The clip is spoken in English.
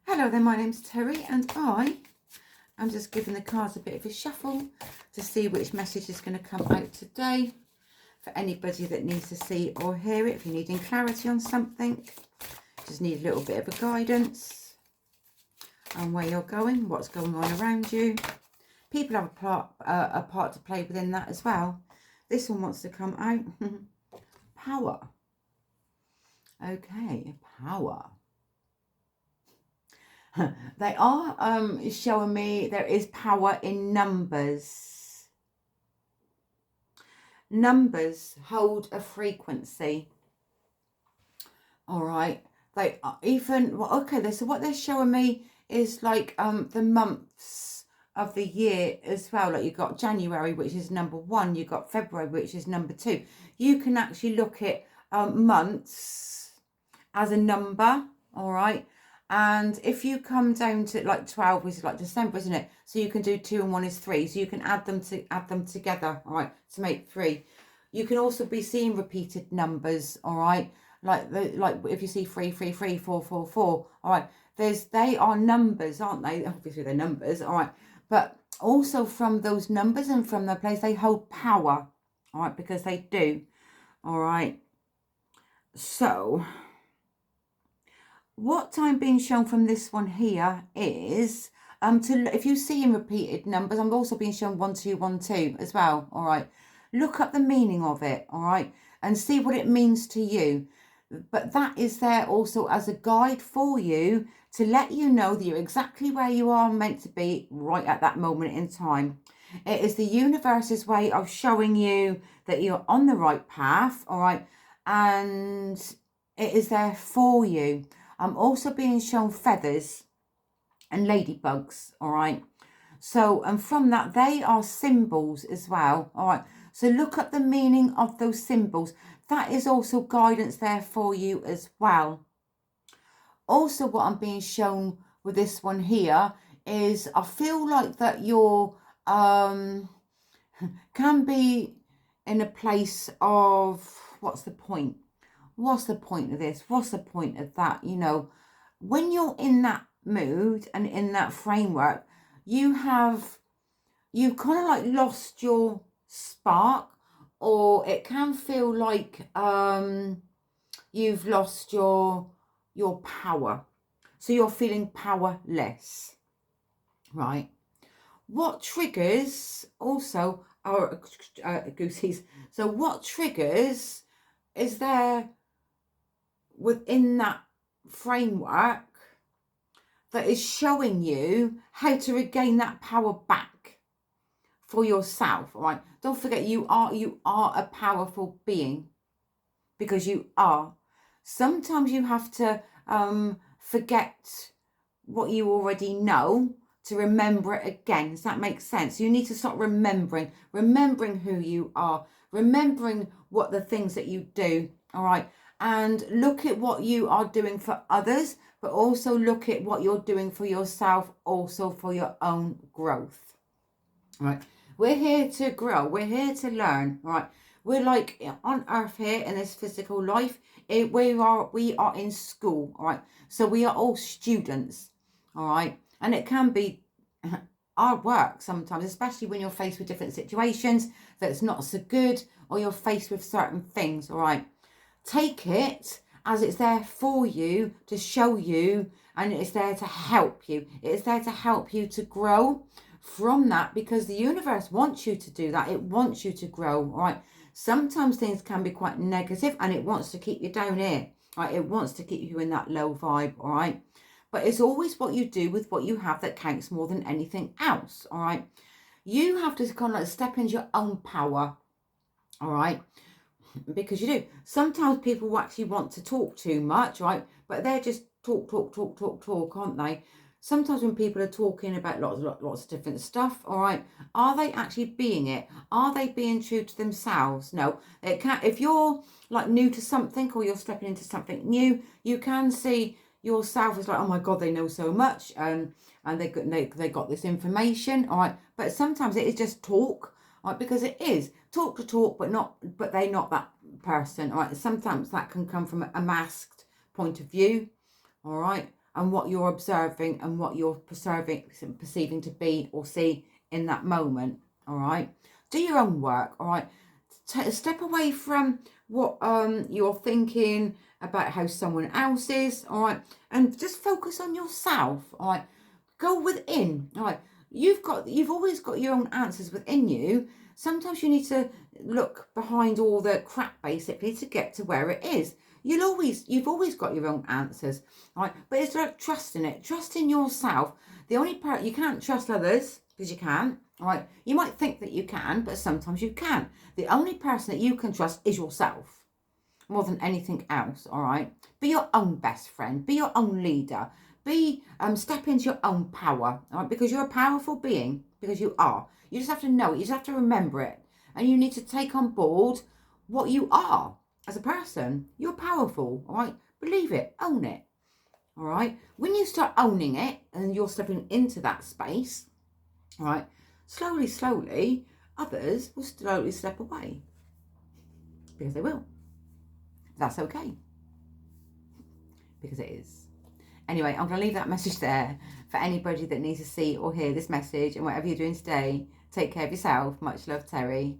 Hello there, my name's Terry and I'm just giving the cards a bit of a shuffle to see which message is going to come out today for anybody that needs to see or hear it. If you're needing clarity on something, just need a little bit of a guidance on where you're going, what's going on around you. People have a part to play within that as well. This one wants to come out. Power. Okay, power. They are showing me there is power in numbers. Numbers hold a frequency. All right. They are even, well, okay, so what they're showing me is like the months of the year as well. Like you've got January, which is number 1. You've got February, which is number 2. You can actually look at months as a number. All right. And if you come down to like 12, which is like December, isn't it? So you can do 2 and 1 is 3. So you can add them together, all right, to make 3. You can also be seeing repeated numbers, all right, like if you see 3, 3, 3, 4, 4, 4, all right. They are numbers, aren't they? Obviously they're numbers, all right. But also from those numbers and from their place, they hold power, all right, because they do, all right. So what I'm being shown from this one here is if you see in repeated numbers, I'm also being shown 1, 2, 1, 2 as well. All right, look up the meaning of it, all right, and see what it means to you. But that is there also as a guide for you to let you know that you're exactly where you are meant to be right at that moment in time. It is the universe's way of showing you that you're on the right path, all right, and it is there for you. I'm also being shown feathers and ladybugs, all right? So, and from that, they are symbols as well, all right? So look at the meaning of those symbols. That is also guidance there for you as well. Also, what I'm being shown with this one here is I feel like that you're, can be in a place of, what's the point? What's the point of this? What's the point of that? You know, when you're in that mood and in that framework, you've kind of like lost your spark, or it can feel like you've lost your power. So you're feeling powerless, right? What triggers also are goosies. So what triggers is there within that framework that is showing you how to regain that power back for yourself, all right? Don't forget, you are a powerful being, because you are. Sometimes you have to forget what you already know to remember it again. Does that make sense? You need to start remembering who you are, remembering what the things that you do, all right? And look at what you are doing for others, but also look at what you're doing for yourself, also for your own growth, all right? We're here to grow. We're here to learn, all right? We're like on earth here in this physical life. We are in school, all right? So we are all students, all right? And it can be hard work sometimes, especially when you're faced with different situations that's not so good, or you're faced with certain things, all right? Take it as it's there for you, to show you, and it's there to help you. It's there to help you to grow from that, because the universe wants you to do that. It wants you to grow, all right? Sometimes things can be quite negative, and it wants to keep you down here, right? It wants to keep you in that low vibe, all right? But it's always what you do with what you have that counts more than anything else, all right? You have to kind of like step into your own power, all right? Because you do. Sometimes people will actually want to talk too much, right? But they're just talk, aren't they? Sometimes when people are talking about lots of different stuff, all right, are they actually being it? Are they being true to themselves? No, it can't. If you're like new to something, or you're stepping into something new, you can see yourself as like, oh my God, they know so much, and they got this information, all right. But sometimes it is just talk, right? Because it is talk to talk, but they're not that person, all right. Sometimes that can come from a masked point of view, all right. and what you're observing and what you're perceiving to be or see in that moment. All right, do your own work. All right, step away from what you're thinking about how someone else is. All right, and just focus on yourself. All right, go within. All right, you've always got your own answers within you. Sometimes you need to look behind all the crap basically to get to where it is. You've always got your own answers, right? But it's like trusting it, trusting yourself. The only part, you can't trust others because you can't, right? You might think that you can, but sometimes you can't. The only person that you can trust is yourself more than anything else, all right? Be your own best friend, be your own leader, step into your own power, all right? Because you're a powerful being, because you are. You just have to know it, you just have to remember it. And you need to take on board what you are as a person. You're powerful, all right? Believe it, own it, all right? When you start owning it and you're stepping into that space, all right, slowly, others will slowly step away because they will. That's okay, because it is. Anyway, I'm going to leave that message there for anybody that needs to see or hear this message. And whatever you're doing today, take care of yourself. Much love, Terri.